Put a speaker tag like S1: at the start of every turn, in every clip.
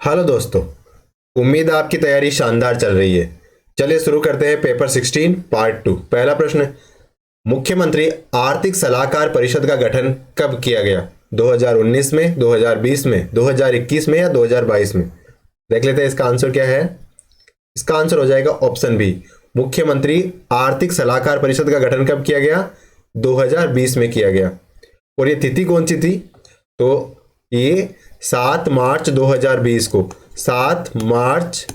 S1: Hello दोस्तों। उम्मीद है आपकी तैयारी शानदार चल रही है। चलिए शुरू करते हैं पेपर 16 पार्ट 2। पहला प्रश्न, मुख्यमंत्री आर्थिक सलाहकार परिषद का गठन कब किया गया? 2019 में, 2020 में, 2021 में या 2022 में? देख लेते हैं इसका आंसर क्या है। इसका आंसर हो जाएगा ऑप्शन बी। मुख्यमंत्री आर्थिक सलाहकार परिषद का गठन कब किया गया? 2020 में किया गया। और ये तिथि कौन सी थी? तो ये 7 मार्च 2020 को 7 मार्च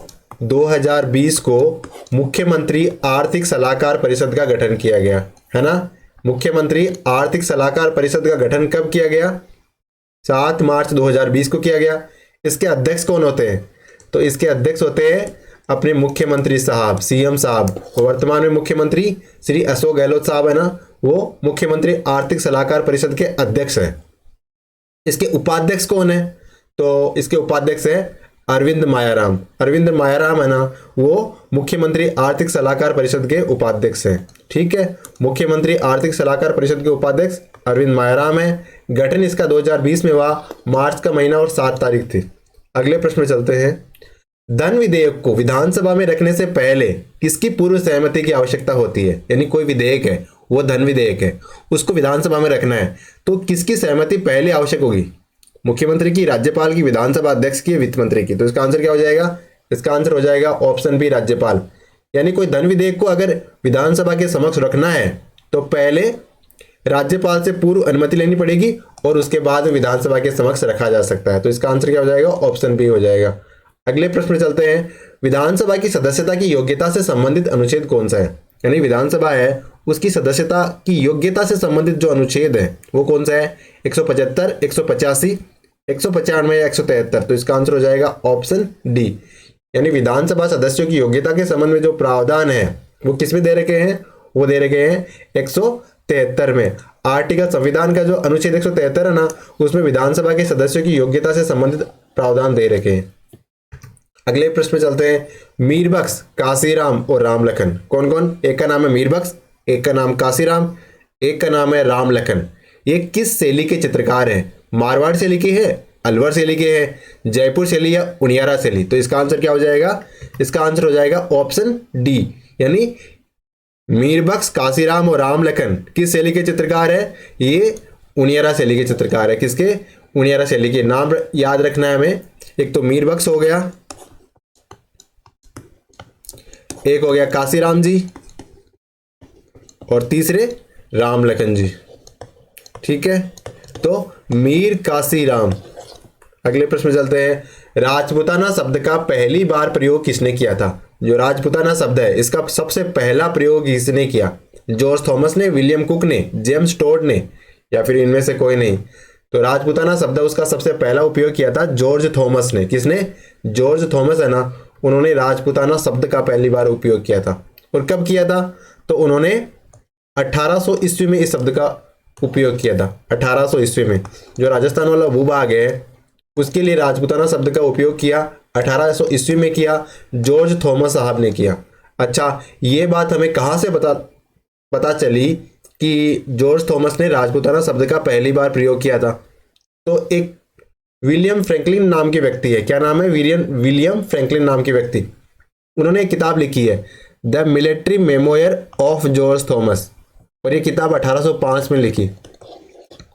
S1: 2020 को मुख्यमंत्री आर्थिक सलाहकार परिषद का गठन किया गया है ना। मुख्यमंत्री आर्थिक सलाहकार परिषद का गठन कब किया गया? 7 मार्च 2020 को किया गया। इसके अध्यक्ष कौन होते हैं? तो इसके अध्यक्ष होते हैं अपने मुख्यमंत्री साहब, सीएम साहब। वर्तमान में मुख्यमंत्री श्री अशोक गहलोत साहब है ना, वो मुख्यमंत्री आर्थिक सलाहकार परिषद के अध्यक्ष हैं। इसके उपाध्यक्ष कौन है? तो इसके उपाध्यक्ष है अरविंद मायाराम। अरविंद मायाराम है ना, वो मुख्यमंत्री आर्थिक सलाहकार परिषद के उपाध्यक्ष हैं। ठीक है, मुख्यमंत्री आर्थिक सलाहकार परिषद के उपाध्यक्ष अरविंद मायाराम है। गठन इसका 2020 में हुआ, मार्च का महीना और 7 तारीख थी। अगले प्रश्न में चलते हैं। धन विधेयक को विधानसभा में रखने से पहले किसकी पूर्व सहमति की आवश्यकता होती है? यानी कोई विधेयक है, वो धन विधेयक है, उसको विधानसभा में रखना है तो किसकी सहमति पहले आवश्यक होगी? मुख्यमंत्री की, राज्यपाल की, विधानसभा अध्यक्ष की, वित्त मंत्री की? तो इसका आंसर क्या हो जाएगा? इसका आंसर हो जाएगा ऑप्शन बी, राज्यपाल। यानी कोई धन विधेयक को अगर विधानसभा के समक्ष रखना है तो पहले राज्यपाल से पूर्व अनुमति लेनी पड़ेगी और उसके बाद विधानसभा के समक्ष रखा जा सकता है। तो इसका आंसर क्या हो जाएगा? ऑप्शन बी हो जाएगा। अगले प्रश्न में चलते हैं। विधानसभा की सदस्यता की योग्यता से संबंधित अनुच्छेद कौन सा है? यानी विधानसभा है, उसकी सदस्यता की योग्यता से संबंधित जो अनुच्छेद है वो कौन सा है? 175, 185, 195 या 173? तो इसका आंसर हो जाएगा ऑप्शन डी। यानी विधानसभा सदस्यों की योग्यता के संबंध में जो प्रावधान है वो किस में दे रखे हैं? वो दे रखे हैं 173 में। आर्टिकल, संविधान का जो अनुच्छेद 173 है ना, उसमें विधानसभा के सदस्यों की योग्यता से संबंधित प्रावधान दे रखे हैं। अगले प्रश्न में चलते हैं। मीरबख्श, काशीराम और रामलखन कौन कौन? एक का नाम है मीरबख्श, एक का नाम काशीराम, एक का नाम है रामलखन। ये किस शैली के चित्रकार हैं? मारवाड़ शैली के हैं, अलवर शैली के हैं, जयपुर शैली या उनियारा शैली? तो इसका आंसर क्या हो जाएगा? इसका आंसर हो जाएगा ऑप्शन डी। यानी मीरबख्श, काशीराम और रामलखन किस शैली के चित्रकार है? ये उनियारा शैली के चित्रकार है। किसके? उनियारा शैली के। नाम याद रखना है हमें। एक तो मीरबख्श हो गया, एक हो गया काशीराम जी और तीसरे रामलखन जी। ठीक है, तो मीर काशीराम। अगले प्रश्न में चलते हैं। राजपूताना शब्द का पहली बार प्रयोग किसने किया था? जो राजपूताना शब्द है इसका सबसे पहला प्रयोग किसने किया? जॉर्ज थॉमस ने, विलियम कुक ने, जेम्स टोड ने या फिर इनमें से कोई नहीं? तो राजपूताना शब्द उसका सबसे पहला उपयोग किया था जॉर्ज थॉमस ने। किसने? जॉर्ज थॉमस है ना, उन्होंने राजपूताना शब्द का पहली बार उपयोग किया था। और कब किया था? तो उन्होंने 1800 ईस्वी में इस शब्द का उपयोग किया था। 1800 ईस्वी में जो राजस्थान वाला भूभाग है उसके लिए राजपूताना शब्द का उपयोग किया 1800 ईस्वी में किया, जॉर्ज थॉमस साहब ने किया। अच्छा, ये बात हमें कहाँ से पता चली कि जॉर्ज थॉमस ने राजपूताना शब्द का पहली बार प्रयोग किया था? तो एक विलियम फ्रैंकलिन नाम के व्यक्ति है। क्या नाम है? विलियम फ्रैंकलिन नाम के व्यक्ति। उन्होंने एक किताब लिखी है the military memoir of George Thomas, और ये किताब 1805 में लिखी।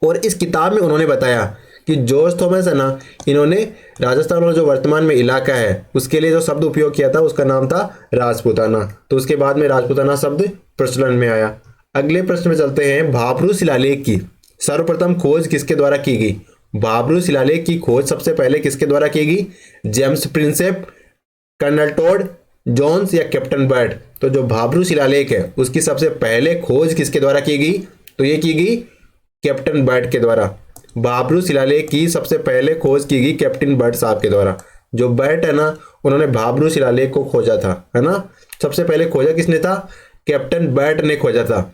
S1: और इस किताब में उन्होंने बताया कि जॉर्ज थॉमस है ना, इन्होंने राजस्थान वाला जो वर्तमान में इलाका है उसके लिए जो शब्द उपयोग किया था उसका नाम था राजपूताना। तो उसके बाद में राजपूताना शब्द प्रचलन में आया। अगले प्रश्न में चलते हैं। भाब्रू शिलालेख की सर्वप्रथम खोज किसके द्वारा की गई? भाब्रू शिलालेख की खोज सबसे पहले किसके द्वारा की गई? James Prinsep, colonel Tod Jones या कैप्टन बर्ड? तो जो भाब्रू शिलालेख है उसकी सबसे पहले खोज किसके द्वारा की गई? तो ये की गई कैप्टन बर्ड के द्वारा। भाब्रू शिलालेख की सबसे पहले खोज की गई कैप्टन बर्ड साहब के द्वारा। जो बर्ड है ना, उन्होंने भाब्रू शिलालेख को खोजा था, है ना। सबसे पहले खोजा किसने था? कैप्टन बर्ड ने खोजा था।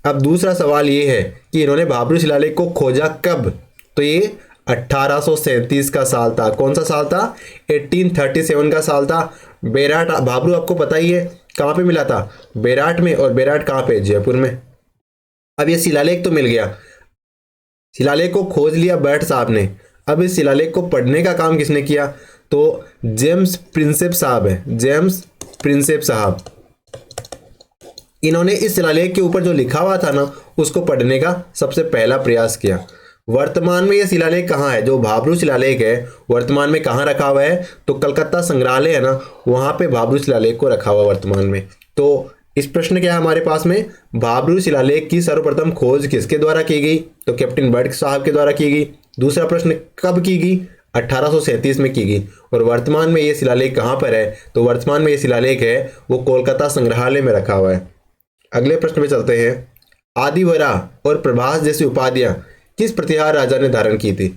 S1: अब दूसरा सवाल ये है कि इन्होंने भाब्रू शिलालेख को खोजा कब? तो ये 1837 का साल था। कौन सा साल था? 1837 का साल था। बेराट भाब्रू आपको पता ही है कहाँ पे मिला था? बेराट में। और बेराट कहाँ पे? जयपुर में। अब ये शिलालेख तो मिल गया, शिलालेख को खोज लिया बर्ड साहब ने। अब इस शिलालेख को पढ़ने का काम किसने किया? तो तो जेम्स प्रिंसेप साहब है, जेम्स प्रिंसेप साहब, इन्होंने इस शिलालेख के ऊपर जो लिखा हुआ था ना उसको पढ़ने का सबसे पहला प्रयास किया। वर्तमान में ये शिलालेख कहाँ है, जो भाब्रू शिलालेख है वर्तमान में कहाँ रखा हुआ है, तो कलकत्ता संग्रहालय है ना वहाँ पे भाब्रू शिलालेख को रखा हुआ वर्तमान में। तो इस प्रश्न क्या है हमारे पास में, भाब्रू शिलालेख की सर्वप्रथम खोज किसके द्वारा की गई, तो कैप्टन बर्ड साहब के द्वारा की गई। दूसरा प्रश्न कब की गई, 1837 में की गई। और वर्तमान में ये शिलालेख कहाँ पर है, तो वर्तमान में ये शिलालेख है वो कोलकाता संग्रहालय में रखा हुआ है। अगले प्रश्न में चलते हैं। आदिवराह और प्रभास जैसी उपाधियां किस प्रतिहार राजा ने धारण की थी,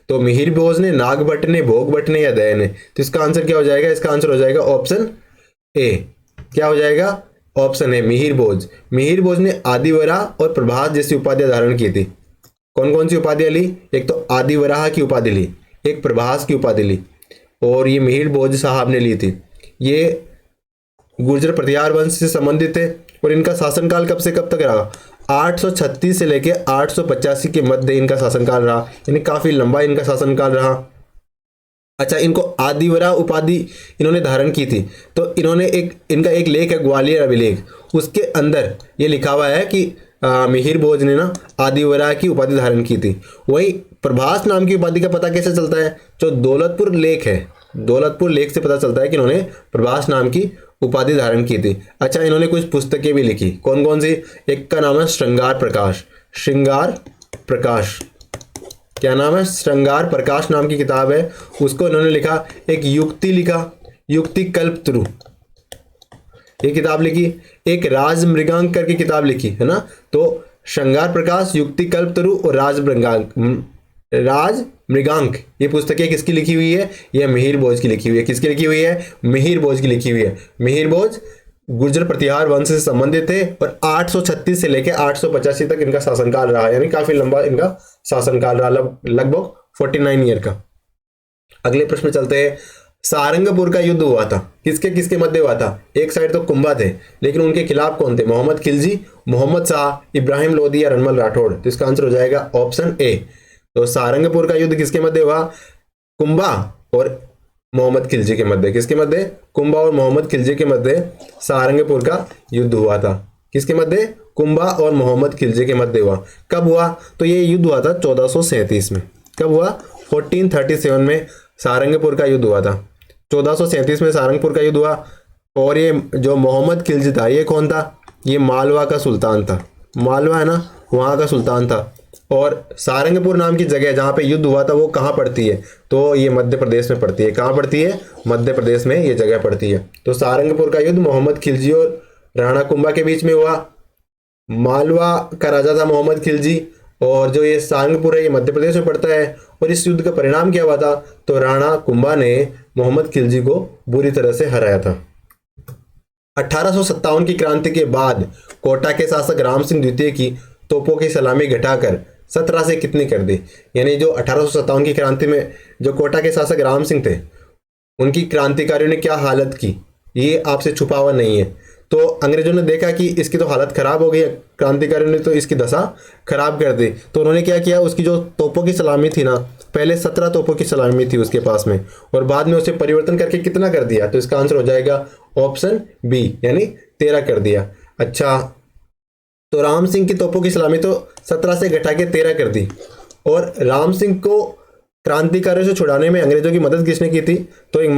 S1: तो मिहिर भोज ने, नागभट्ट ने, भोगभट्ट ने या दया ने। तो इसका आंसर क्या हो जाएगा, इसका आंसर हो जाएगा ऑप्शन ए। क्या हो जाएगा, ऑप्शन ए मिहिर भोज। मिहिर भोज ने आदिवराह और प्रभास जैसी उपाधियां धारण की थी। कौन कौन सी उपाधियां ली, एक तो आदिवराह की उपाधि ली, एक प्रभास की उपाधि ली, और ये मिहिर भोज साहब ने ली थी। ये गुर्जर प्रतिहार वंश से संबंधित है और इनका शासनकाल कब से कब तक रहा, 836 से लेके 885 के मध्य इनका शासनकाल रहा, यानी काफी लंबा इनका शासनकाल रहा। अच्छा, इनको आदिवरा उपाधि इन्होंने धारण की थी, तो इन्होंने इनका एक लेख है ग्वालियर अभिलेख, उसके अंदर ये लिखा हुआ है कि मिहिर भोज ने ना आदिवरा की उपाधि धारण की थी। वही प्रभास नाम की उपाधि का पता कैसे चलता है, जो दौलतपुर लेख है, दौलतपुर लेख से पता चलता है कि इन्होंने प्रभास नाम की उपाधि धारण की थी। अच्छा, इन्होंने कुछ पुस्तकें भी लिखी, कौन कौन सी, एक का नाम है श्रृंगार प्रकाश, श्रृंगार प्रकाश, क्या नाम है, श्रृंगार प्रकाश नाम की किताब है, उसको इन्होंने लिखा। एक युक्ति लिखा, युक्ति कल्पतरु, ये किताब लिखी। एक राज मृगांक करके किताब लिखी है ना, तो श्रृंगार प्रकाश, युक्ति कल्पतरु और राज मृगांक, ये पुस्तकें किसकी लिखी हुई है, ये मिहिर भोज की लिखी हुई है। किसकी लिखी हुई है, मिहिर भोज की लिखी हुई है। मिहिर भोज गुर्जर प्रतिहार वंश से संबंधित थे और 836 से लेकर 885 तक इनका शासनकाल रहा, यानी काफी लंबा इनका शासनकाल रहा, लगभग 49 ईयर का। अगले प्रश्न में चलते हैं। सारंगपुर का युद्ध हुआ था, किसके किसके मध्य हुआ था, एक साइड तो कुंभा थे, लेकिन उनके खिलाफ कौन थे, मोहम्मद खिलजी, मोहम्मद शाह, इब्राहिम लोदी या रणमल राठौड़। तो इसका आंसर हो जाएगा ऑप्शन ए। तो सारंगपुर का युद्ध किसके मध्य हुआ, कुंभा और मोहम्मद खिलजी के मध्य। किसके मध्य, कुंभा और मोहम्मद खिलजी के मध्य सारंगपुर का युद्ध हुआ था। किसके मध्य, कुंभा और मोहम्मद खिलजी के मध्य हुआ। कब हुआ, तो ये युद्ध हुआ था 1437 में। कब हुआ, 1437 में सारंगपुर का युद्ध हुआ था। 1437 में सारंगपुर का युद्ध हुआ। और ये जो मोहम्मद खिलजी था ये कौन था, ये मालवा का सुल्तान था, मालवा है ना वहाँ का सुल्तान था। और सारंगपुर नाम की जगह जहाँ पे युद्ध हुआ था वो कहाँ पड़ती है, तो ये मध्य प्रदेश में पड़ती है। कहाँ पड़ती है, मध्य प्रदेश में ये जगह पड़ती है। तो सारंगपुर का युद्ध मोहम्मद खिलजी और राणा कुंभा के बीच में हुआ। मालवा का राजा था मोहम्मद खिलजी, और जो ये सारंगपुर है ये मध्य प्रदेश में पड़ता है। और इस युद्ध का परिणाम क्या हुआ था, तो राणा कुंभा ने मोहम्मद खिलजी को बुरी तरह से हराया था। 1857 की क्रांति के बाद कोटा के शासक राम सिंह द्वितीय की तोपों की सलामी घटाकर 17 से कितनी कर दी, यानी जो 1857 की क्रांति में जो कोटा के शासक राम सिंह थे उनकी क्रांतिकारियों ने क्या हालत की, ये आपसे छुपा हुआ नहीं है। तो अंग्रेजों ने देखा कि इसकी तो हालत खराब हो गई है, क्रांतिकारियों ने तो इसकी दशा खराब कर दी, तो उन्होंने क्या किया, उसकी जो तोपों की सलामी थी ना, पहले 17 तोपों की सलामी थी उसके पास में, और बाद में उसे परिवर्तन करके कितना कर दिया, तो इसका आंसर हो जाएगा ऑप्शन बी, यानी 13 कर दिया। अच्छा, तो राम सिंह की तोपों की सलामी तो 17 से घटा के 13 कर दी। और राम सिंह को क्रांतिकारियों से छुड़ाने में अंग्रेजों की मदद किसने की थी, तो एक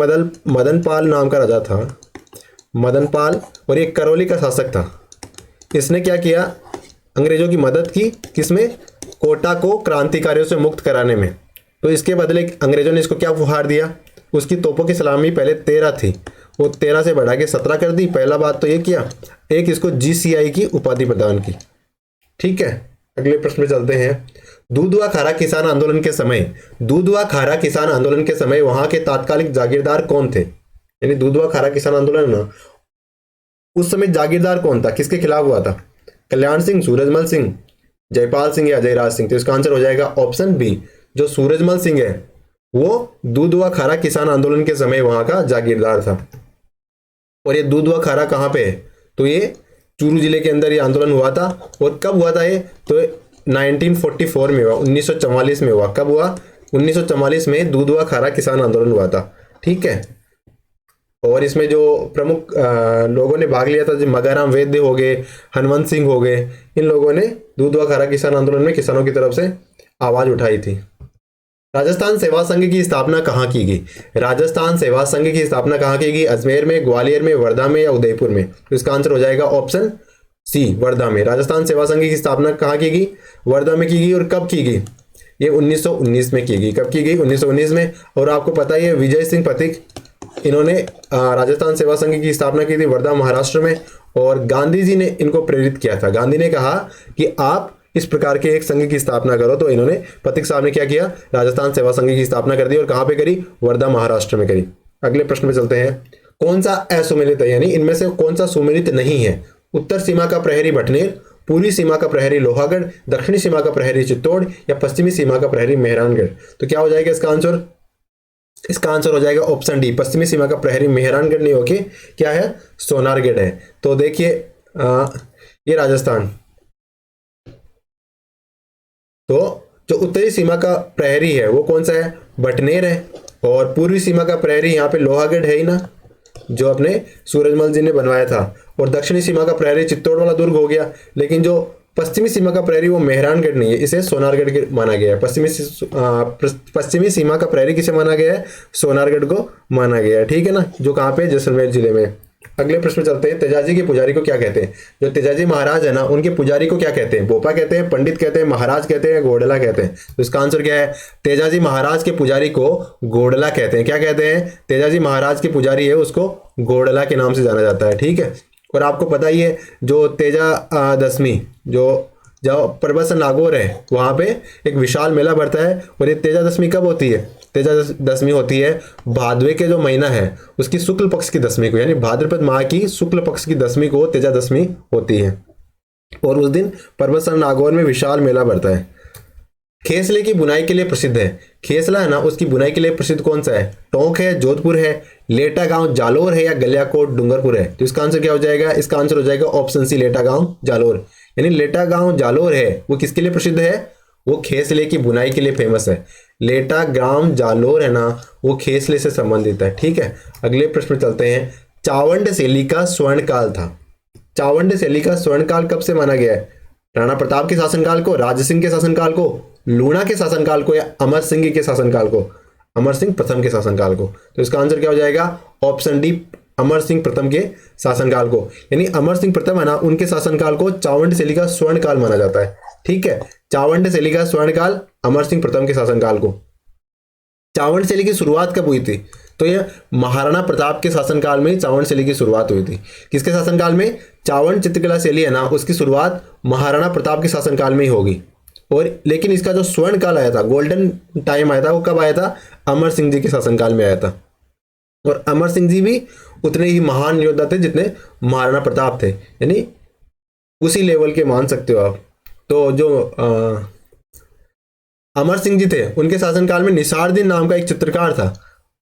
S1: मदन पाल नाम का राजा था, मदन पाल, और एक करौली का शासक था। इसने क्या किया, अंग्रेजों की मदद की, किसमें, कोटा को क्रांतिकारियों से मुक्त कराने में। तो इसके बदले अंग्रेजों ने इसको क्या उपहार दिया, उसकी तोपों की सलामी पहले 13 थी, वो 13 से बढ़ा के 17 कर दी। पहला बात तो ये किया, एक इसको GCI की उपाधि प्रदान की। ठीक है, अगले प्रश्न में चलते हैं। दूधवा खारा किसान आंदोलन के समय, दूधवा खारा किसान आंदोलन के समय वहां के तात्कालिक जागीरदार कौन थे, यानी दूधवा खारा किसान आंदोलन ना उस समय जागीरदार कौन था, किसके खिलाफ हुआ था, कल्याण सिंह, सूरजमल सिंह, जयपाल सिंह या जयराज सिंह। तो इसका आंसर हो जाएगा ऑप्शन बी, जो सूरजमल सिंह है वो दूधवा खारा किसान आंदोलन के समय वहां का जागीरदार था। और ये दूधवा खारा कहाँ पे है, तो ये चूरू जिले के अंदर ये आंदोलन हुआ था। और कब हुआ था ये, तो 1944 में हुआ, 1944 में हुआ। कब हुआ, 1944 में दूधवा खारा किसान आंदोलन हुआ था। ठीक है। और इसमें जो प्रमुख लोगों ने भाग लिया था, जो मगाराम वैद्य हो गए, हनुमंत सिंह हो गए, इन लोगों ने दूध व खारा किसान आंदोलन में किसानों की तरफ से आवाज उठाई थी। राजस्थान सेवा संघ की स्थापना कहाँ की गई? राजस्थान सेवा संघ की स्थापना कहाँ की गई? अजमेर में, ग्वालियर में, वर्धा में या उदयपुर में? तो इसका आंसर हो जाएगा ऑप्शन सी, वर्धा में। राजस्थान सेवा संघ की स्थापना कहाँ की गई? वर्धा में की गई। और कब की गई? ये 1919 में की गई। कब की गई? 1919 में। और आपको पता ही है विजय सिंह पथिक, इन्होंने राजस्थान सेवा संघ की स्थापना की थी वर्धा महाराष्ट्र में। और गांधी जी ने इनको प्रेरित किया था। गांधी ने कहा कि आप इस प्रकार के एक संघ की स्थापना करो, तो इन्होंने, पथिक साहब ने क्या किया? राजस्थान सेवा संघ की स्थापना कर दी। और कहां पे करी? वर्धा महाराष्ट्र में करी। अगले प्रश्न पे चलते हैं। कौन सा असुमेलित है, यानी इनमें से कौन सा सुमेलित नहीं है? उत्तर सीमा का प्रहरी बटनेर, पूर्वी सीमा का प्रहरी लोहागढ़, दक्षिणी सीमा का प्रहरी चित्तौड़ या पश्चिमी सीमा का प्रहरी मेहरानगढ़? तो क्या हो जाएगा इसका आंसर? इसका आंसर हो जाएगा ऑप्शन डी, पश्चिमी सीमा का प्रहरी मेहरानगढ़ नहीं होके क्या है? सोनारगढ़ है। तो देखिए ये राजस्थान, तो जो उत्तरी सीमा का प्रहरी है वो कौन सा है? बटनेर है। और पूर्वी सीमा का प्रहरी यहाँ पे लोहागढ़ है ही ना, जो अपने सूरजमल जी ने बनवाया था। और दक्षिणी सीमा का प्रहरी चित्तौड़ वाला दुर्ग हो गया। लेकिन जो पश्चिमी सीमा का प्रहरी वो मेहरानगढ़ नहीं है, इसे सोनारगढ़ के माना गया है। पश्चिमी सीमा का प्रहरी किसे माना गया है? सोनारगढ़ को माना गया है। ठीक है ना, जो कहाँ पे? जैसलमेर जिले में। अगले प्रश्न चलते हैं। तेजाजी के पुजारी को क्या कहते हैं? जो तेजाजी महाराज है ना, उनके पुजारी को क्या कहते हैं? बोपा कहते हैं, पंडित कहते हैं, महाराज कहते हैं, घोड़ला कहते हैं? तो इसका आंसर क्या है? तेजाजी महाराज के पुजारी को घोड़ला कहते हैं। क्या कहते हैं? तेजाजी महाराज के पुजारी है उसको घोड़ला के नाम से जाना जाता है। ठीक है। और आपको पता ही है जो तेजा दशमी, जो पर्वत से नागौर है वहां पे एक विशाल मेला भरता है। और ये तेजा दशमी कब होती है? तेजा दशमी होती है भादवे के जो महीना है उसकी शुक्ल पक्ष की दशमी को, यानी भाद्रपद माह की शुक्ल पक्ष की दशमी को तेजा दशमी होती है। और उस दिन पर्वत सर नागौर में विशाल मेला भरता है। खेसले की बुनाई के लिए प्रसिद्ध है। खेसला है ना, उसकी बुनाई के लिए प्रसिद्ध कौन सा है? टोंक है, जोधपुर है, लेटा गांव जालोर है या गलियाकोट डूंगरपुर है? तो इसका आंसर क्या हो जाएगा? इसका आंसर हो जाएगा ऑप्शन सी, लेटा गांव जालोर। यानी लेटा गांव जालोर है वो किसके लिए प्रसिद्ध है? वो खेसले की बुनाई के लिए फेमस है। लेटा गांव जालोर है ना, वो खेसले से संबंधित है। ठीक है। अगले प्रश्न में चलते हैं। चावंड शैली का स्वर्णकाल था। चावंड शैली का स्वर्णकाल कब से माना गया है? राणा प्रताप के शासनकाल को, राज सिंह के शासनकाल को, लूणा के शासनकाल को या अमर सिंह के शासनकाल को? अमर सिंह प्रथम के शासनकाल को। तो इसका आंसर क्या हो जाएगा? ऑप्शन डी, अमर सिंह प्रथम के शासनकाल को। यानी अमर सिंह प्रथम है ना, उनके शासनकाल को चावंड शैली का स्वर्णकाल माना जाता है। ठीक है। चावंड शैली का स्वर्णकाल अमर सिंह प्रथम के शासनकाल को। चावंड शैली की शुरुआत कब हुई थी? तो यह महाराणा प्रताप के शासनकाल में चावंड शैली की शुरुआत हुई थी। किसके शासनकाल में? चावंड चित्रकला शैली है ना, उसकी शुरुआत महाराणा प्रताप के शासनकाल में ही होगी। और लेकिन इसका जो स्वर्ण काल आया था, गोल्डन टाइम आया था, वो कब आया था? अमर सिंह जी के शासनकाल में आया था। और अमर सिंह जी भी उतने ही महान योद्धा थे जितने महाराणा प्रताप थे, यानी उसी लेवल के मान सकते हो आप। तो जो अमर सिंह जी थे उनके शासनकाल में निसारदीन नाम का एक चित्रकार था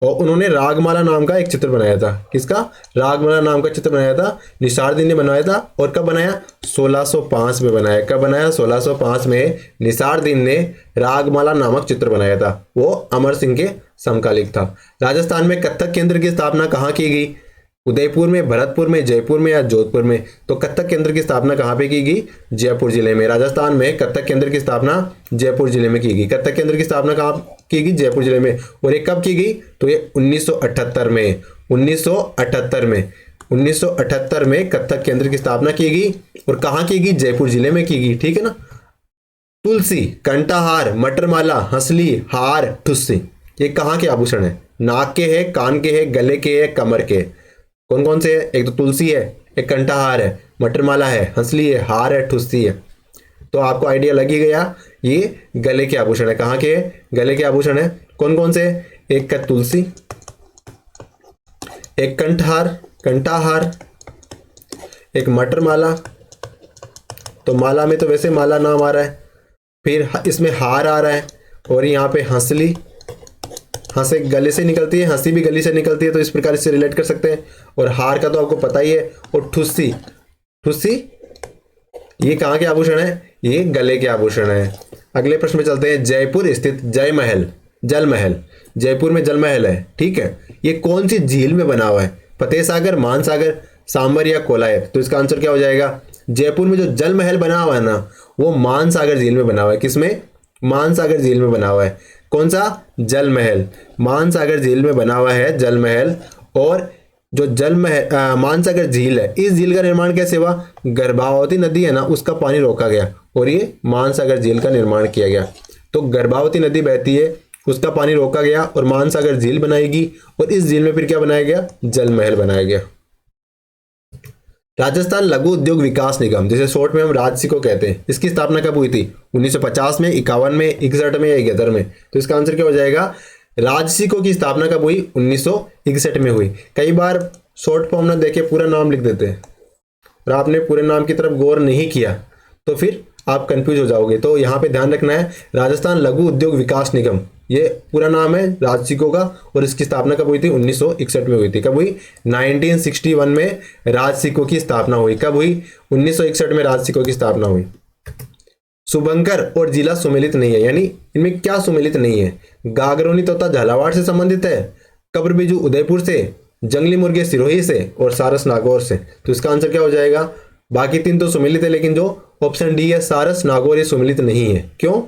S1: और उन्होंने रागमाला नाम का एक चित्र बनाया था। किसका? रागमाला नाम का चित्र बनाया था, निसारदीन ने बनवाया था। और कब बनाया? 1605 में बनाया। कब बनाया? 1605 में निसारदीन ने रागमाला नामक चित्र बनाया था। वो अमर सिंह के समकालिक था। राजस्थान में कत्थक केंद्र की स्थापना कहाँ की गई? उदयपुर में, भरतपुर में, जयपुर में या जोधपुर में? तो कत्थक केंद्र की स्थापना कहाँ पे की गई? जयपुर जिले में। राजस्थान में कत्थक केंद्र की स्थापना जयपुर जिले में की गई। कत्थक केंद्र की स्थापना कहाँ की गई? जयपुर जिले में। और ये कब की गई? तो ये 1978 में। 1978 में 1978 में कत्थक केंद्र की स्थापना की गई। और कहाँ की गई? जयपुर जिले में की गई। ठीक है ना। तुलसी, कंठाहार, मटरमाला, हंसली, हार, ठुस्सी, ये कहाँ के आभूषण है? नाक के है, कान के है, गले के है, कमर के? कौन कौन से है? एक तो तुलसी है, एक कंठाहार है, मटरमाला है, हंसली है, हार है, ठुस्सी है। तो आपको आइडिया लग ही गया, ये गले के आभूषण है। कहाँ के? गले के आभूषण है। कौन कौन से? एक का तुलसी, एक कंठाहार, एक मटरमाला। तो माला में तो वैसे माला नाम आ रहा है, फिर इसमें हार आ रहा है, और यहाँ पे हंसली, हंसे गले से निकलती है, हंसी भी गले से निकलती है, तो इस प्रकार इससे रिलेट कर सकते हैं। और हार का तो आपको पता ही है। और ठुस्सी, ठुस्सी ये कहाँ के आभूषण है? ये गले के आभूषण है। अगले प्रश्न में चलते हैं। जयपुर स्थित जय महल, जल महल जयपुर में जल महल है, ठीक है, ये कौन सी झील में बना हुआ है? फतेह सागर, मानसागर, सांबर या कोलायत? तो इसका आंसर क्या हो जाएगा? जयपुर में जो जल महल बना हुआ है ना, वो मानसागर झील में बना हुआ है। किसमें? मानसागर झील में बना हुआ है। कौन सा? जल महल। मानसागर झील में बना हुआ है जल महल। और जो जल महल मानसागर झील है, इस झील का निर्माण कैसे हुआ? गर्भावती नदी है ना, उसका पानी रोका गया और ये मानसागर झील का निर्माण किया गया। तो गर्भावती नदी बहती है, उसका पानी रोका गया और मानसागर झील बनाएगी, और इस झील में फिर क्या बनाया गया? जल महल बनाया गया। राजस्थान लघु उद्योग विकास निगम, जिसे शॉर्ट में हम राजसिको कहते हैं, इसकी स्थापना कब हुई थी? 1950 में, 51 में, 61 में या 71 में? तो इसका आंसर क्या हो जाएगा? राजसिको की स्थापना कब हुई? 1961 में हुई। कई बार शॉर्ट फॉर्म ना देखे पूरा नाम लिख देते हैं और आपने पूरे नाम की तरफ गौर नहीं किया तो फिर आप कंफ्यूज हो जाओगे। तो यहाँ पे ध्यान रखना है, राजस्थान लघु उद्योग विकास निगम, ये पूरा नाम है राजसिको का, और इसकी स्थापना कब हुई थी? 1961 में हुई थी। कब हुई? 1961 में राजसिको की स्थापना हुई। कब हुई? 1961 में राजसिको की स्थापना हुई। शुभंकर और जिला सुमेलित नहीं है, यानी इनमें क्या सुमेलित नहीं है? गागरोनी तोता झालावाड़ से संबंधित है, कब्र बिजू उदयपुर से, जंगली मुर्गे सिरोही से, और सारस नागौर से। तो इसका आंसर क्या हो जाएगा? बाकी तीन तो सुमेलित है, लेकिन जो ऑप्शन डी है सारस नागौर, ये सुमेलित नहीं है। क्यों?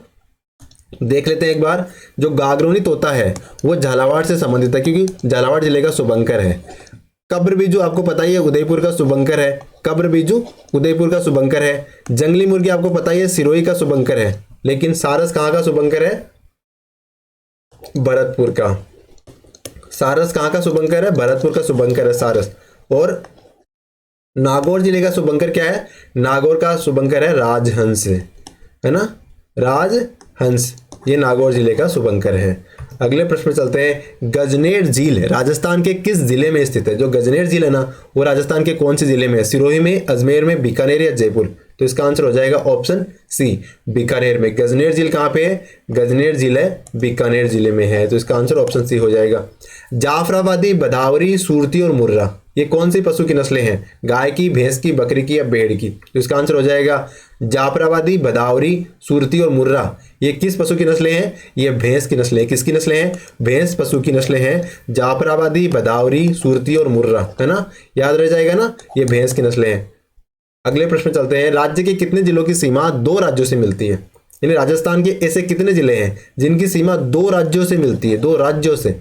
S1: देख लेते हैं एक बार। जो गागरोनी तोता है वो झालावाड़ से संबंधित है, क्योंकि झालावाड़ जिले का शुभंकर है। कब्र बिजू आपको पता ही है उदयपुर का शुभंकर है, कब्र बिजू उदयपुर का शुभंकर है। जंगली मुर्गी आपको पता ही है सिरोही का शुभंकर है, लेकिन सारस कहाँ का शुभंकर है? भरतपुर का। सारस कहाँ का शुभंकर है? भरतपुर का शुभंकर है सारस। और नागौर जिले का शुभंकर क्या है? नागौर का शुभंकर है राजहंस, है ना, राजहंस, ये नागौर जिले का शुभंकर है। अगले प्रश्न में चलते हैं। गजनेर झील राजस्थान के किस जिले में स्थित है? जो गजनेर झील है ना, वो राजस्थान के कौन से जिले में है? सिरोही में, अजमेर में, बीकानेर या जयपुर? तो इसका आंसर हो जाएगा ऑप्शन सी, बीकानेर में। गजनेर झील कहाँ पे है? गजनेर झील है बीकानेर जिले में है। तो इसका आंसर ऑप्शन सी हो जाएगा। जाफराबादी, भदावरी, सूरती और मुर्रा, ये कौन सी पशु की नस्लें हैं? गाय की, भैंस की, बकरी की या भेड़ की? तो इसका आंसर हो जाएगा जाफराबादी, भदावरी, सूरती और मुर्रा, ये किस पशु की नस्लें हैं? ये भैंस की नस्लें हैं। किसकी नस्लें हैं? भैंस पशु की नस्लें हैं। जाफराबादी, भदावरी, सूरती और मुर्रा, है ना, याद रह जाएगा ना, ये भैंस की नस्लें हैं। अगले प्रश्न चलते हैं। राज्य के कितने जिलों की सीमा दो राज्यों से मिलती है? यानी राजस्थान के ऐसे कितने जिले हैं जिनकी सीमा दो राज्यों से मिलती है? दो राज्यों से,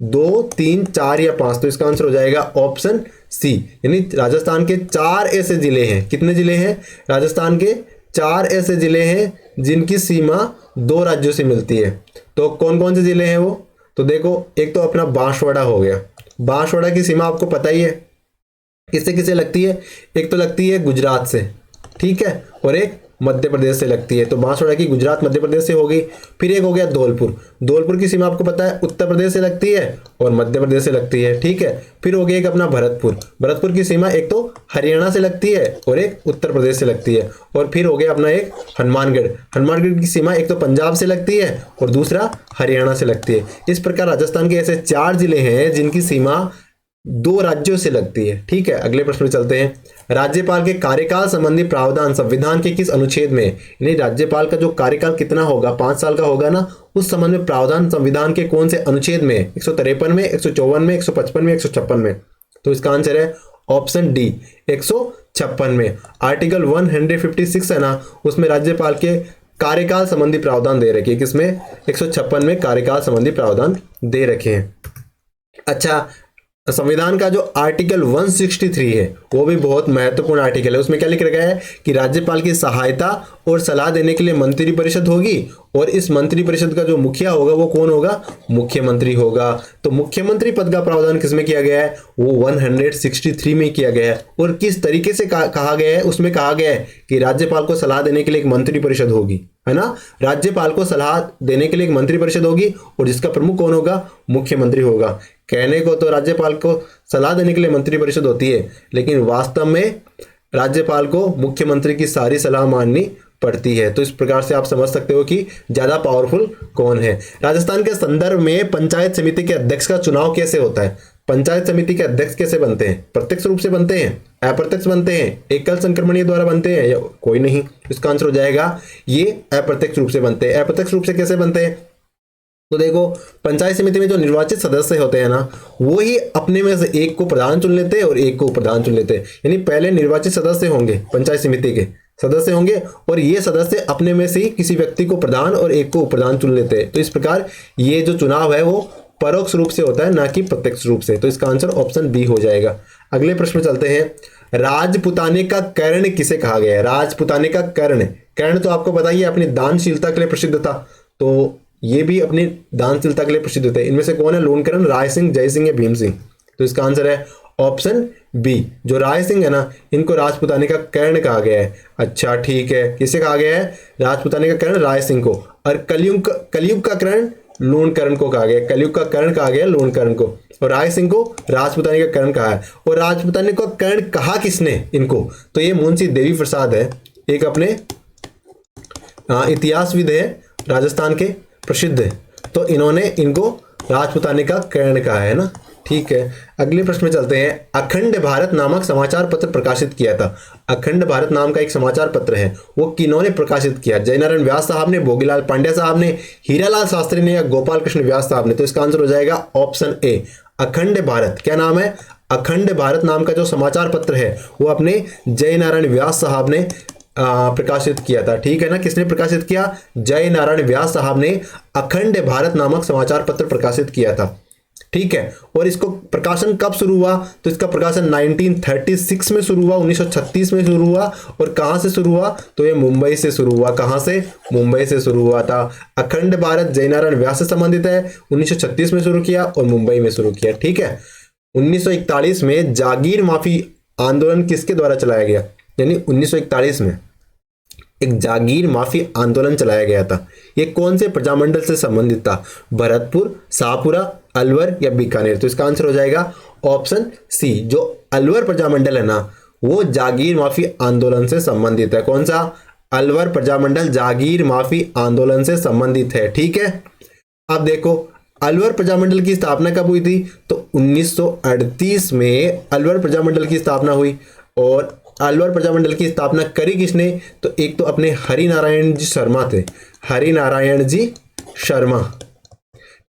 S1: 2, 3, 4 या 5? तो इसका आंसर हो जाएगा ऑप्शन सी, यानी राजस्थान के 4 ऐसे जिले हैं। कितने जिले हैं? राजस्थान के 4 ऐसे जिले हैं जिनकी सीमा दो राज्यों से मिलती है। तो कौन कौन से जिले हैं वो? तो देखो, एक तो अपना बांसवाड़ा हो गया। बांसवाड़ा की सीमा आपको पता ही है, किससे किससे लगती है? एक तो लगती है गुजरात से, ठीक है, और एक मध्य प्रदेश से लगती है। तो बांसवाड़ा की गुजरात मध्य प्रदेश से हो गई। फिर एक हो गया धौलपुर। धौलपुर की सीमा आपको पता है उत्तर प्रदेश से लगती है और मध्य प्रदेश से लगती है, ठीक है। फिर हो गया एक अपना भरतपुर। भरतपुर की सीमा एक तो हरियाणा से लगती है और एक उत्तर प्रदेश से लगती है। और फिर हो गया अपना एक हनुमानगढ़। हनुमानगढ़ की सीमा एक तो पंजाब से लगती है और दूसरा हरियाणा से लगती है। इस प्रकार राजस्थान के ऐसे 4 जिले हैं जिनकी सीमा दो राज्यों से लगती है, ठीक है। अगले प्रश्न में चलते हैं। राज्यपाल के कार्यकाल संबंधी प्रावधान संविधान के किस अनुच्छेद में? यानी राज्यपाल का जो कार्यकाल कितना होगा, 5 साल का होगा ना, उस संबंध में प्रावधान संविधान के कौन से अनुच्छेद में? 153 में, 154 में, 155 में, 156 में? तो इसका आंसर है ऑप्शन डी, 156 में। आर्टिकल 156 है ना, उसमें राज्यपाल के कार्यकाल संबंधी प्रावधान दे रखे हैं। किसमें? 156 में कार्यकाल संबंधी प्रावधान दे रखे हैं। अच्छा, संविधान का जो आर्टिकल 163 है वो भी बहुत महत्वपूर्ण आर्टिकल है। उसमें क्या लिख रखा है कि राज्यपाल की सहायता और सलाह देने के लिए मंत्री परिषद होगी और इस मंत्री परिषद का जो मुखिया होगा वो कौन होगा? मुख्यमंत्री होगा। तो मुख्यमंत्री पद का प्रावधान किसमें किया गया है? वो 163 में किया गया है। और किस तरीके से कहा गया है? उसमें कहा गया है कि राज्यपाल को सलाह देने के लिए एक मंत्री परिषद होगी, है ना। राज्यपाल को सलाह देने के लिए एक मंत्री परिषद होगी और जिसका प्रमुख कौन होगा? मुख्यमंत्री होगा। कहने को तो राज्यपाल को सलाह देने के लिए मंत्री परिषद होती है, लेकिन वास्तव में राज्यपाल को मुख्यमंत्री की सारी सलाह माननी पड़ती है। तो इस प्रकार से आप समझ सकते हो कि ज्यादा पावरफुल कौन है। राजस्थान के संदर्भ में पंचायत समिति के अध्यक्ष का चुनाव कैसे होता है? पंचायत समिति के अध्यक्ष कैसे बनते हैं? प्रत्यक्ष रूप से बनते हैं, अप्रत्यक्ष बनते हैं, एकल संक्रमणीय द्वारा बनते हैं या कोई नहीं? इसका आंसर हो जाएगा ये अप्रत्यक्ष रूप से बनते हैं। अप्रत्यक्ष रूप से कैसे बनते हैं? तो देखो, पंचायत समिति में जो निर्वाचित सदस्य होते हैं ना, वो ही अपने में से एक को प्रधान चुन लेते हैं और एक को उपप्रधान चुन लेते हैं। यानी पहले निर्वाचित सदस्य होंगे, पंचायत समिति के सदस्य होंगे, और ये सदस्य अपने में से ही किसी व्यक्ति को प्रधान और एक को उपप्रधान चुन लेते हैं। तो इस प्रकार ये जो चुनाव है वो परोक्ष रूप से होता है, ना कि प्रत्यक्ष रूप से। तो इसका आंसर ऑप्शन बी हो जाएगा। अगले प्रश्न में चलते हैं। राजपुताने का कर्ण किसे कहा गया है? राजपुताने का कर्ण, कर्ण तो आपको पता ही है अपनी दानशीलता के लिए प्रसिद्ध था, तो ये भी अपनी दानशीलता के लिए प्रसिद्ध थे। इनमें से कौन है? लोनकरण, राय सिंह, जय सिंह या भीम सिंह? तो इसका आंसर है ऑप्शन बी। जो राय सिंह है ना, इनको राजपुताने का कर्ण कहा गया है। अच्छा ठीक है, किसे कहा गया है? राजपुताने का कर्ण राय सिंह को। और कलयुग का कर्ण लोनकरण को कहा गया। कलयुग का कर्ण कहा गया लोनकरण को, और राय सिंह को राजपुताने का कर्ण कहा है। और राजपुताने का कर्ण कहा किसने इनको? तो ये मुंशी देवी प्रसाद है, एक अपने इतिहासविद है, राजस्थान के प्रसिद्ध है। तो इन्होंने इनको राजपुताने का कर्ण कहा है ना। ठीक है, अगले प्रश्न में चलते हैं। अखंड भारत नामक समाचार पत्र प्रकाशित किया था। अखंड भारत नाम का एक समाचार पत्र है, वो किन्होंने प्रकाशित किया? जयनारायण व्यास साहब ने, भोगीलाल पांड्या साहब ने, हीरालाल शास्त्री ने, या गोपाल कृष्ण व्यास साहब ने? तो इसका आंसर हो जाएगा ऑप्शन ए, अखंड भारत। क्या नाम है? अखंड भारत नाम का जो समाचार पत्र है वो अपने जयनारायण व्यास साहब ने प्रकाशित किया था। ठीक है ना, किसने प्रकाशित किया? जय नारायण व्यास साहब ने अखंड भारत नामक समाचार पत्र प्रकाशित किया था। ठीक है, और इसको प्रकाशन कब शुरू हुआ? तो इसका प्रकाशन 1936 में शुरू हुआ, 1936 में शुरू हुआ। और कहां से शुरू हुआ? तो ये मुंबई से शुरू हुआ। कहां से? मुंबई से शुरू हुआ था। अखंड भारत जयनारायण व्यास से संबंधित है, 1936 में शुरू किया और मुंबई में शुरू किया। ठीक है, 1941 में जागीर माफी आंदोलन किसके द्वारा चलाया गया? यानी 1941 में एक जागीर माफी आंदोलन चलाया गया था। ये कौन से प्रजामंडल से संबंधित था? भरतपुर, शाहपुरा, अलवर या बीकानेर? तो इसका आंसर हो जाएगा ऑप्शन सी। जो अलवर प्रजामंडल है ना, वो जागीर माफी आंदोलन से संबंधित है। कौन सा? अलवर प्रजामंडल जागीर माफी आंदोलन से संबंधित है। ठीक है, अब देखो अलवर प्रजामंडल की स्थापना कब हुई थी? तो 1938 में अलवर प्रजामंडल की स्थापना हुई। और अलवर प्रजामंडल की स्थापना करी किसने? तो एक तो अपने हरिनारायण जी शर्मा थे, हरिनारायण जी शर्मा।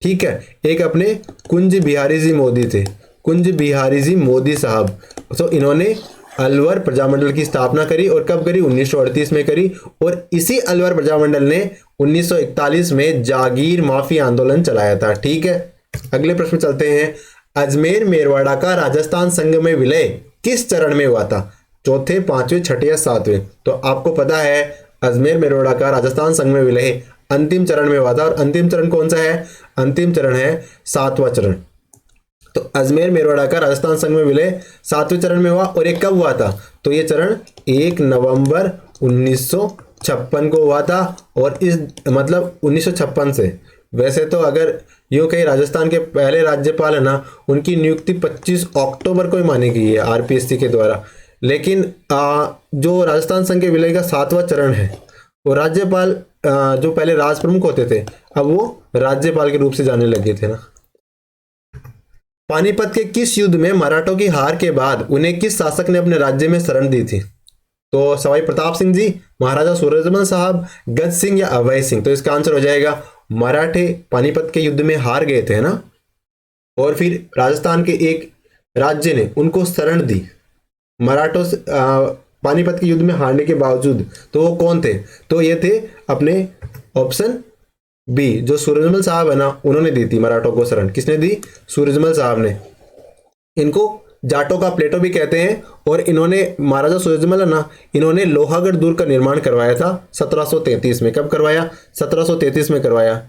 S1: ठीक है, एक अपने कुंज बिहारी जी मोदी थे, कुंज बिहारी जी मोदी साहब। तो इन्होंने अलवर प्रजामंडल की स्थापना करी, और कब करी? 1938 में करी। और इसी अलवर प्रजामंडल ने 1941 में जागीर माफी आंदोलन चलाया था। ठीक है, अगले प्रश्न चलते हैं। अजमेर मेरवाड़ा का राजस्थान संघ में विलय किस चरण में हुआ था? चौथे, पांचवें, छठे या सातवें? तो आपको पता है अजमेर मेरवाड़ा का राजस्थान संघ में विलय अंतिम चरण में हुआ था। और अंतिम चरण कौन सा है? अंतिम चरण है सातवां चरण। तो अजमेर मेरवाड़ा का राजस्थान संघ में विलय सातवें चरण में हुआ। और ये कब हुआ था? तो ये चरण 1 नवंबर 1956 को हुआ था। और इस मतलब 1956 से, वैसे तो अगर यूं कहीं राजस्थान के पहले राज्यपाल है ना, उनकी नियुक्ति 25 अक्टूबर को ही मानी गई है आरपीएससी के द्वारा। लेकिन जो राजस्थान संघ के विलय का सातवां चरण है, वो राज्यपाल जो पहले राज प्रमुख होते थे, अब वो राज्यपाल के रूप से जाने लगे थे ना। पानीपत के किस युद्ध में मराठों की हार के बाद उन्हें किस शासक ने अपने राज्य में शरण दी थी? तो सवाई प्रताप सिंह जी, महाराजा सूरजमल साहब, गज सिंह या अभय सिंह? तो इसका आंसर हो जाएगा मराठे पानीपत के युद्ध में हार गए थे ना, और फिर राजस्थान के एक राज्य ने उनको शरण दी मराठों से पानीपत के युद्ध में हारने के बावजूद। तो वो कौन थे? तो ये थे अपने ऑप्शन बी, जो सूरजमल साहब है ना, उन्होंने दी थी मराठों को शरण। किसने दी? सूरजमल साहब ने। इनको जाटों का प्लेटो भी कहते हैं। और इन्होंने, महाराजा सूरजमल है ना, इन्होंने लोहागढ़ दुर्ग का निर्माण करवाया था 1733 में। कब करवाया? 1733 में करवाया।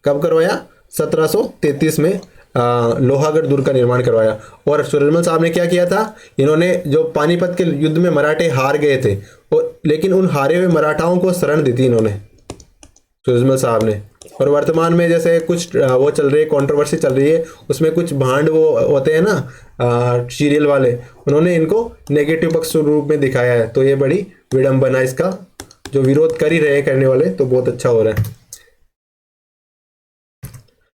S1: कब करवाया? 1733 में लोहागढ़ दुर्ग का निर्माण करवाया। और सूरजमल साहब ने क्या किया था? इन्होंने जो पानीपत के युद्ध में मराठे हार गए थे, और लेकिन उन हारे हुए मराठाओं को शरण दी थी इन्होंने, सूरजमल साहब ने। और वर्तमान में जैसे कुछ वो चल रही है, कंट्रोवर्सी चल रही है, उसमें कुछ भांड वो होते हैं ना सीरियल वाले, उन्होंने इनको नेगेटिव पक्ष रूप में दिखाया है। तो ये बड़ी विडंबना, इसका जो विरोध कर ही रहे हैं करने वाले, तो बहुत अच्छा हो रहा है।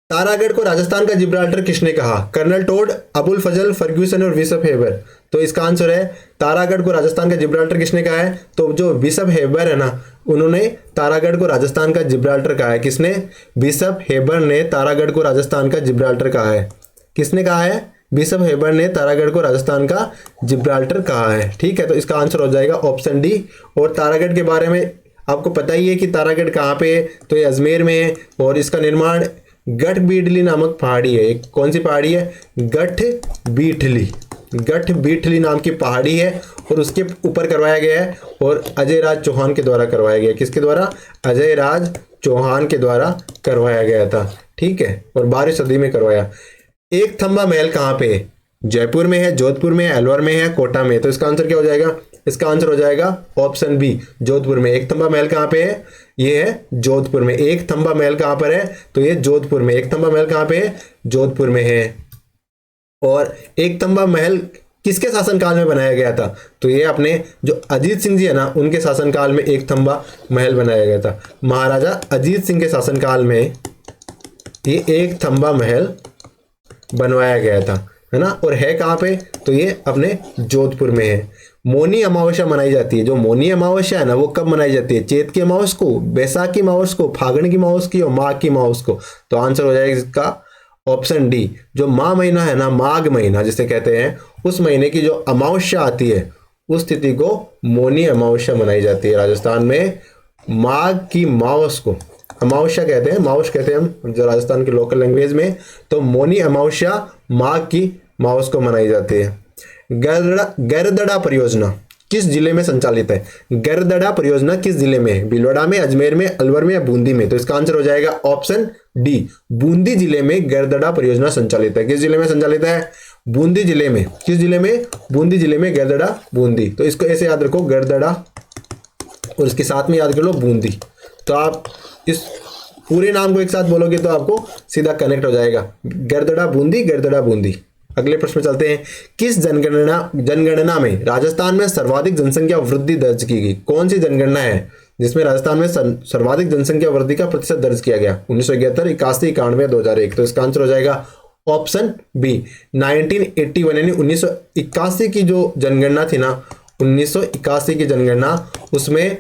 S1: तारागढ़ को राजस्थान का जिब्राल्टर किसने कहा? कर्नल टोड, अबुल फजल, फर्ग्यूसन और बिशप हेबर। तो इसका आंसर है तारागढ़ को राजस्थान का जिब्राल्टर किसने कहा है? तो जो बिशप हेबर है ना, उन्होंने तारागढ़ को राजस्थान का जिब्राल्टर कहा है। किसने? बिशप हेबर ने तारागढ़ को राजस्थान का जिब्राल्टर कहा है। किसने कहा है? बिशप हेबर ने तारागढ़ को राजस्थान का जिब्राल्टर कहा है। ठीक है, तो इसका आंसर हो जाएगा ऑप्शन डी। और तारागढ़ के बारे में आपको पता ही है कि तारागढ़ कहाँ पे है, तो ये अजमेर में है और इसका निर्माण गठ बीठली नामक पहाड़ी है। एक कौन सी पहाड़ी है? गठ बीठली। गठ बीठली नाम की पहाड़ी है और उसके ऊपर करवाया गया है और अजय राज चौहान के द्वारा करवाया गया। किसके द्वारा? अजय राज चौहान के द्वारा करवाया गया था। ठीक है, और 12वीं सदी में करवाया। एक थंबा महल कहाँ पे है? जयपुर में है, जोधपुर में है, अलवर में है, कोटा में है। तो इसका आंसर क्या हो जाएगा? इसका आंसर हो जाएगा ऑप्शन बी, जोधपुर में। एक थंबा महल कहाँ पे है? ये है जोधपुर में। एक थंबा महल कहाँ पर है? तो ये जोधपुर में। एक थंबा महल कहाँ पे है? जोधपुर में है। और एक थंबा महल किसके शासनकाल में बनाया गया था? तो ये अपने जो अजीत सिंह जी है ना, उनके शासनकाल में एक थंबा महल बनाया गया था। महाराजा अजीत सिंह के शासनकाल में ये एक थंबा महल बनवाया गया था, है ना। और है कहाँ पे? तो ये अपने जोधपुर में है। मौनी अमावस्या मनाई जाती है। जो मौनी अमावस्या है ना, वो कब मनाई जाती है? चैत की अमावस को, बैसाख की अमावस को, फागण की अमावस की और माघ की अमावस को। तो आंसर हो जाएगा इसका ऑप्शन डी। जो माह महीना है ना, माघ महीना जिसे कहते हैं, उस महीने की जो अमावस्या आती है, उस तिथि को मौनी अमावस्या मनाई जाती है राजस्थान में। माघ की मावस को अमावस्या कहते हैं, मावस कहते हैं हम जो राजस्थान की लोकल लैंग्वेज में। तो मौनी अमावस्या माघ की मावस को मनाई जाती है। गरदड़ा परियोजना किस जिले में संचालित है? गरदड़ा परियोजना किस जिले में है? भीलवाड़ा में, अजमेर में, अलवर में या बूंदी में? तो इसका आंसर हो जाएगा ऑप्शन डी, बूंदी जिले में गरदड़ा परियोजना संचालित है। किस जिले में संचालित है? बूंदी जिले में। किस जिले में? बूंदी जिले में, गरदड़ा, बूंदी। तो इसको ऐसे याद रखो, गरदड़ा, और इसके साथ में याद कर लो बूंदी। तो आप इस पूरे नाम को एक साथ बोलोगे तो आपको सीधा कनेक्ट हो जाएगा, गरदड़ा बूंदी, गरदड़ा बूंदी। अगले प्रश्न में चलते हैं। किस जनगणना में राजस्थान में सर्वाधिक जनसंख्या वृद्धि दर्ज की गई? कौन सी जनगणना है जिसमें राजस्थान में सर्वाधिक जनसंख्या वृद्धि का प्रतिशत दर्ज किया गया? 1971, 81, 91, 2001। तो इसका आंसर हो जाएगा ऑप्शन बी, 1981, यानी 1981 की जो जनगणना थी ना, 1981 की जनगणना, उसमें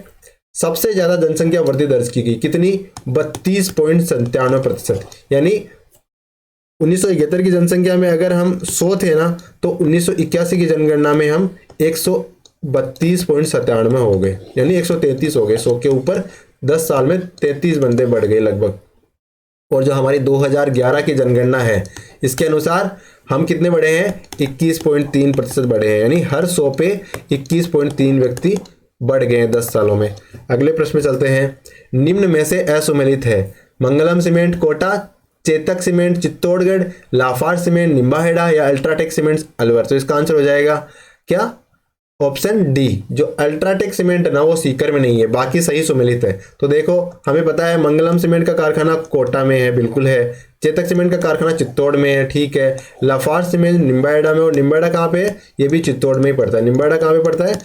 S1: सबसे ज्यादा जनसंख्या वृद्धि दर्ज की गई। कितनी? 32.97%। यानी 1971 की जनसंख्या में अगर हम 100 थे ना, तो 1981 की जनगणना में हम 132.97 हो गए, यानी 133 हो गए। 100 के ऊपर 10 साल में 33 बंदे बढ़ गए लगभग। और जो हमारी 2011 की जनगणना है, इसके अनुसार हम कितने बढ़े हैं? 21.3% बढ़े हैं, यानी हर 100 पे 21.3 व्यक्ति बढ़ गए हैं 10 सालों में। अगले प्रश्न में चलते हैं। निम्न में से असुमेलित है? Mangalam cement Kota, Chetak cement Chittorgarh, Lafarge cement Nimbahera या अल्ट्राटेक सीमेंट अलवर। तो इसका आंसर हो जाएगा क्या? ऑप्शन डी, जो अल्ट्राटेक सीमेंट है ना, वो सीकर में नहीं है, बाकी सही सुमेलित है। तो देखो, हमें पता है मंगलम सीमेंट का कारखाना कोटा में है, बिल्कुल है। चेतक सीमेंट का कारखाना चित्तौड़ में है, ठीक है। लाफार्ज सीमेंट निम्बाहेड़ा में, और निम्बाहेड़ा कहाँ पे है? ये भी चित्तौड़ में ही पड़ता है। निम्बाहेड़ा कहाँ पे पड़ता है?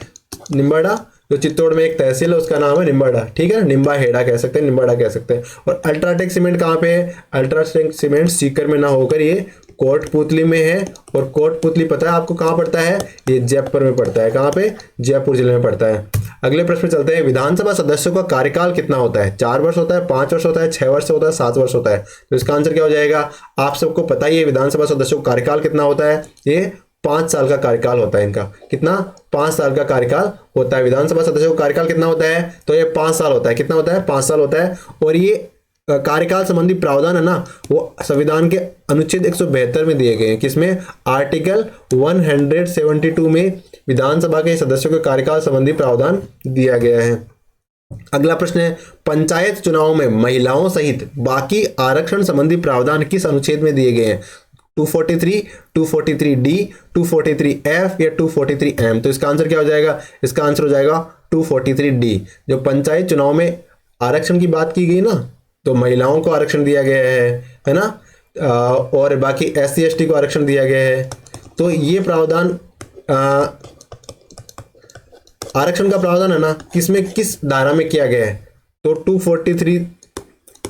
S1: निम्बाहेड़ा जो चित्तौड़ में एक तहसील है, उसका नाम है निम्बाहेड़ा, ठीक है। निम्बाहेड़ा कह सकते हैं, निम्बाहेड़ा कह सकते हैं। और अल्ट्राटेक सीमेंट कहाँ पे है? अल्ट्राटेक सीमेंट सीकर में ना होकर ये कोटपुतली में है। और कोटपुतली पता है आपको कहाँ पड़ता है? ये जयपुर में पड़ता है। कहाँ पे? जयपुर जिले में पड़ता है। अगले प्रश्न में चलते हैं। विधानसभा सदस्यों का कार्यकाल कितना होता है? 4 वर्ष होता है, 5 वर्ष होता है, 6 वर्ष होता है, 7 वर्ष होता है? तो इसका आंसर क्या हो जाएगा? आप सबको पता ही है विधानसभा सदस्यों का कार्यकाल कितना होता है। ये 5 साल का कार्यकाल होता है इनका। कितना? 5 साल का कार्यकाल होता है। विधानसभा सदस्यों का कार्यकाल कितना होता है? तो ये 5 साल होता है। कितना होता है? 5 साल होता है। और ये कार्यकाल संबंधी प्रावधान है ना, वो संविधान के अनुच्छेद 172 में दिए गए हैं। किसमें? आर्टिकल 172 में विधानसभा के सदस्यों के कार्यकाल संबंधी प्रावधान दिया गया है। अगला प्रश्न है। पंचायत चुनाव में महिलाओं सहित बाकी आरक्षण संबंधी प्रावधान किस अनुच्छेद में दिए गए हैं? 243, 243D, 243F या 243M? तो इसका आंसर क्या हो जाएगा? इसका आंसर हो जाएगा 243D। जो पंचायत चुनाव में आरक्षण की बात की गई ना, तो महिलाओं को आरक्षण दिया गया है ना, और बाकी SC ST को आरक्षण दिया गया है। तो ये प्रावधान, आरक्षण का प्रावधान है ना, किसमें, किस धारा में किया गया है? तो 243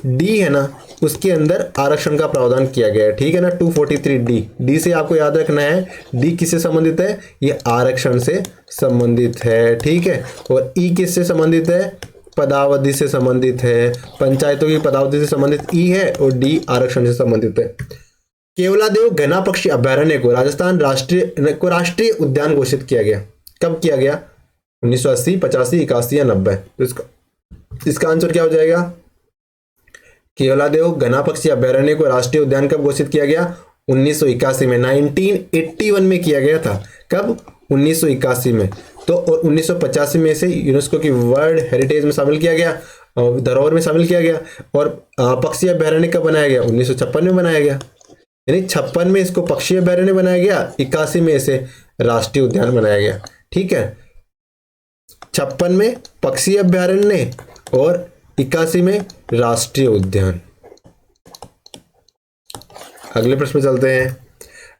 S1: डी है ना उसके अंदर आरक्षण का प्रावधान किया गया है, ठीक है ना। 243 डी से आपको याद रखना है, डी किससे संबंधित है, ये आरक्षण से संबंधित है, ठीक है। और ई किससे संबंधित है, पदावधि से संबंधित है, पंचायतों की पदावधि से संबंधित ई है, और डी आरक्षण से संबंधित है। केवलादेव घना पक्षी अभयारण्य को राजस्थान राष्ट्रीय उद्यान घोषित किया गया, कब किया गया, 1980, 85, 81 या 90। तो इसका आंसर क्या हो जाएगा, केवलादेव घना पक्षी अभयारण्य को राष्ट्रीय उद्यान कब घोषित किया गया, 1981 में, 1981 में किया गया था। कब, 1981 में। तो और 1985 में से यूनेस्को की वर्ल्ड हेरिटेज में शामिल किया गया, धरोहर में शामिल किया गया। और पक्षी अभयारण्य कब बनाया गया, 1956 में बनाया गया, यानी 56 में इसको पक्षी अभयारण्य बनाया गया, 81 में इसे राष्ट्रीय उद्यान बनाया गया, ठीक है। 56 में पक्षी अभयारण्य और 81 में राष्ट्रीय उद्यान। अगले प्रश्न में चलते हैं।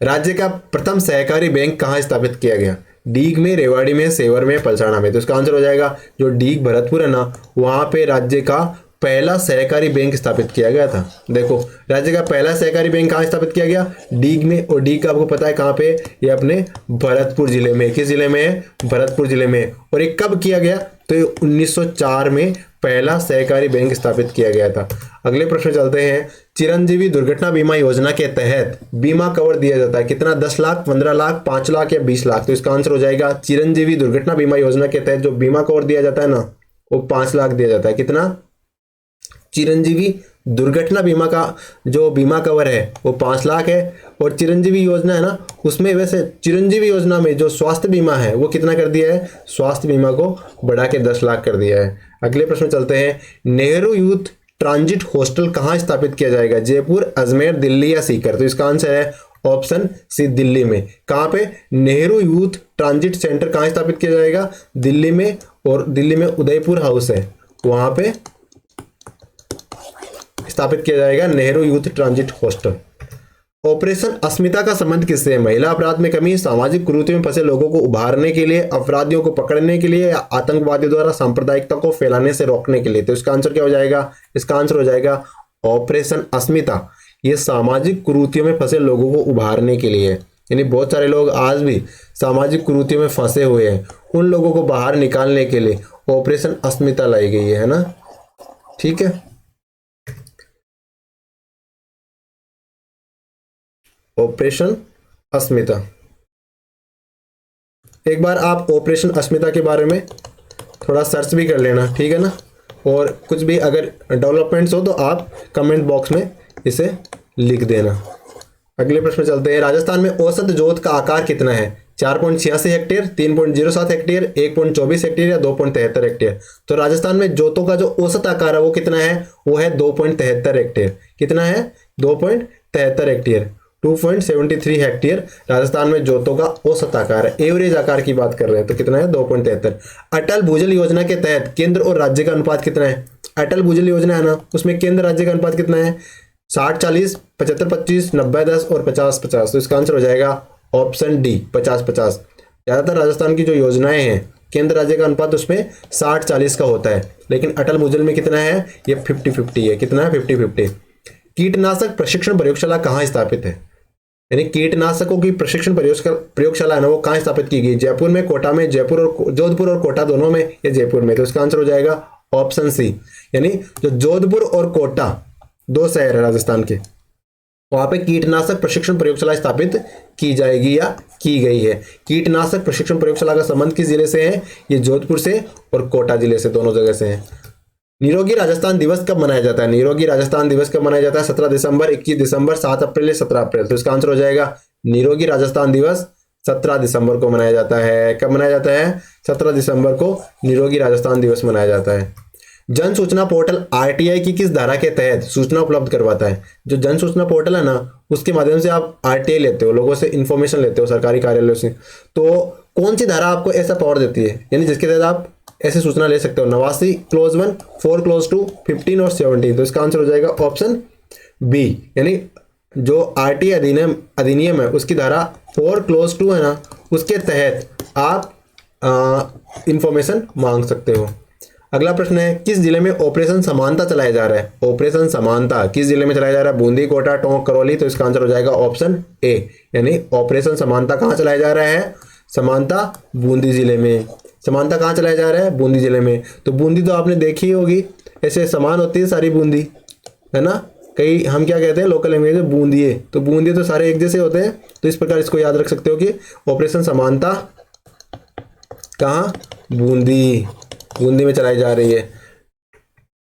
S1: राज्य का प्रथम सहकारी बैंक कहाँ स्थापित किया गया, डीग में, रेवाड़ी में, सेवर में, पलसाना में। तो इसका आंसर हो जाएगा जो डीग भरतपुर है ना, वहां पे राज्य का पहला सहकारी बैंक स्थापित किया गया था। देखो राज्य का पहला सहकारी बैंक कहाँ स्थापित किया गया, डीग में। और डीग का आपको पता है कहाँ पे, ये अपने भरतपुर जिले में। किस जिले में है, भरतपुर जिले में। और ये कब किया गया, तो ये 1904 में पहला सहकारी बैंक स्थापित किया गया था। अगले प्रश्न चलते हैं। चिरंजीवी दुर्घटना बीमा योजना के तहत बीमा कवर दिया जाता है कितना, 10 लाख, 15 लाख, 5 लाख या 20 लाख। तो इसका आंसर हो जाएगा चिरंजीवी दुर्घटना बीमा योजना के तहत जो बीमा कवर दिया जाता है ना, वो 5 लाख दिया जाता है। कितना, चिरंजीवी दुर्घटना बीमा का जो बीमा कवर है वो 5 लाख है। और चिरंजीवी योजना है ना, उसमें वैसे चिरंजीवी योजना में जो स्वास्थ्य बीमा है वो कितना कर दिया है, स्वास्थ्य बीमा को बढ़ा के 10 लाख कर दिया है। अगले प्रश्न चलते हैं। नेहरू यूथ ट्रांजिट हॉस्टल कहाँ स्थापित किया जाएगा, जयपुर, अजमेर, दिल्ली या सीकर। तो इसका आंसर है ऑप्शन सी, दिल्ली में। कहाँ पे, नेहरू यूथ ट्रांजिट सेंटर कहाँ स्थापित किया जाएगा, दिल्ली में। और दिल्ली में उदयपुर हाउस है, वहां पे स्थापित किया जाएगा Nehru youth transit hostel. Operation Asmita का संबंध किससे है, महिला अपराध में कमी, सामाजिक कुरीतियों में फंसे लोगों को उभारने के लिए, अपराधियों को पकड़ने के लिए, या आतंकवादियों द्वारा सांप्रदायिकता को फैलाने से रोकने के लिए। तो इसका आंसर क्या हो जाएगा, इसका आंसर हो जाएगा ऑपरेशन अस्मिता। ये सामाजिक कुरीतियों में फंसे लोगों को उभारने के लिए, यानी बहुत सारे लोग आज भी सामाजिक कुरीतियों में फंसे हुए हैं, उन लोगों को बाहर निकालने के लिए ऑपरेशन अस्मिता लाई गई है ना, ठीक है। ऑपरेशन अस्मिता, एक बार आप ऑपरेशन अस्मिता के बारे में थोड़ा सर्च भी कर लेना, ठीक है ना। और कुछ भी अगर डेवलपमेंट्स हो तो आप कमेंट बॉक्स में इसे लिख देना। अगले प्रश्न चलते हैं। राजस्थान में औसत जोत का आकार कितना है, 4.86 हेक्टेयर, 3.07 हेक्टेयर, 1.24 हेक्टेयर या 2.73 हेक्टेयर। तो राजस्थान में जोतों का जो औसत आकार है वो कितना है, वो है 2.73 हेक्टेयर। कितना है, 2.73 हेक्टेयर, 2.73 हेक्टेयर राजस्थान में जोतों का औसत आकार है। एवरेज आकार की बात कर रहे हैं तो कितना है, 2.73। अटल भूजल योजना के तहत केंद्र और राज्य का अनुपात कितना है, अटल भूजल योजना है ना, उसमें केंद्र राज्य का अनुपात कितना है, 60-40, 75-25, 90-10 और 50-50। तो इसका आंसर हो जाएगा ऑप्शन डी, 50-50। ज्यादातर राजस्थान की जो योजनाएं हैं केंद्र राज्य का अनुपात उसमें 60-40 का होता है, लेकिन अटल भूजल में कितना है, ये 50-50 है। कितना है, 50-50। कीटनाशक प्रशिक्षण प्रयोगशाला कहाँ स्थापित है, यानी कीटनाशकों की प्रशिक्षण प्रयोगशाला है ना, वो कहाँ स्थापित की गई, जयपुर में, कोटा में, जोधपुर और कोटा दोनों में, या जयपुर में। तो इसका आंसर हो जाएगा ऑप्शन सी, यानी जो जोधपुर और कोटा दो शहर है राजस्थान के, वहां पे कीटनाशक प्रशिक्षण प्रयोगशाला स्थापित की जाएगी या की गई है। कीटनाशक प्रशिक्षण प्रयोगशाला का संबंध किस जिले से है, ये जोधपुर से और कोटा जिले से, दोनों जगह से है। निरोगी राजस्थान दिवस कब मनाया जाता है, निरोगी राजस्थान दिवस कब मनाया जाता है, 17 दिसंबर, 21 दिसंबर, 7 अप्रैल या 17 अप्रैल। तो इसका आंसर हो जाएगा निरोगी राजस्थान दिवस 17 दिसंबर को मनाया जाता है। कब मनाया जाता है, 17 दिसंबर को निरोगी राजस्थान दिवस मनाया जाता है। जन सूचना पोर्टल आरटीआई की किस धारा के तहत सूचना उपलब्ध करवाता है, जो जन सूचना पोर्टल है ना, उसके माध्यम से आप आरटीआई लेते हो, लोगों से इंफॉर्मेशन लेते हो, सरकारी कार्यालयों से, तो कौन सी धारा आपको ऐसा पावर देती है, यानी जिसके तहत आप ऐसे सूचना ले सकते हो, 89 क्लोज 1, 4 क्लोज 2, 15 और 17। तो इसका आंसर हो जाएगा ऑप्शन बी, यानी जो आरटीआई अधिनियम है उसकी धारा 4 क्लोज 2 है ना, उसके तहत आप इंफॉर्मेशन मांग सकते हो। अगला प्रश्न है, किस जिले में ऑपरेशन समानता चलाया जा रहा है? ऑपरेशन समानता किस जिले में चलाया जा रहा है? बूंदी, कोटा, टोंक, करौली। तो इसका आंसर हो जाएगा ऑप्शन ए, यानी ऑपरेशन समानता कहाँ चलाया जा रहा है? समानता बूंदी जिले में। समानता कहाँ चलाया जा रहा है? बूंदी जिले में। तो बूंदी तो आपने देखी होगी, ऐसे समान होती है सारी बूंदी, है ना। कई हम क्या कहते हैं लोकल लैंग्वेज में, बूंदिए। तो बूंदिए तो सारे एक जैसे होते हैं। तो इस प्रकार इसको याद रख सकते हो कि ऑपरेशन समानता कहाँ? बूंदी, बूंदी में चलाई जा रही है।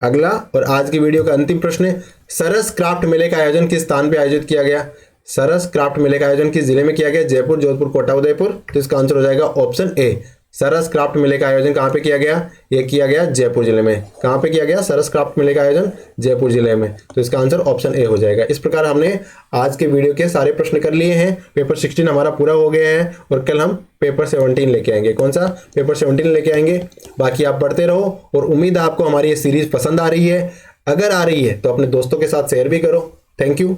S1: अगला और आज की वीडियो का अंतिम प्रश्न है, सरस क्राफ्ट मेले का आयोजन किस स्थान पे आयोजित किया गया? सरस क्राफ्ट मेले का आयोजन किस जिले में किया गया? जयपुर, जोधपुर, कोटा, उदयपुर। तो इसका आंसर हो जाएगा ऑप्शन ए। सरस क्राफ्ट मेले का आयोजन कहाँ पे किया गया? ये किया गया जयपुर जिले में। कहाँ पे किया गया सरस क्राफ्ट मेले का आयोजन? जयपुर जिले में। तो इसका आंसर ऑप्शन ए हो जाएगा। इस प्रकार हमने आज के वीडियो के सारे प्रश्न कर लिए हैं। पेपर 16 हमारा पूरा हो गया है और कल हम पेपर 17 लेके आएंगे। कौन सा? पेपर 17 लेके आएंगे। बाकी आप पढ़ते रहो और उम्मीद है आपको हमारी ये सीरीज पसंद आ रही है। अगर आ रही है तो अपने दोस्तों के साथ शेयर भी करो। Thank you.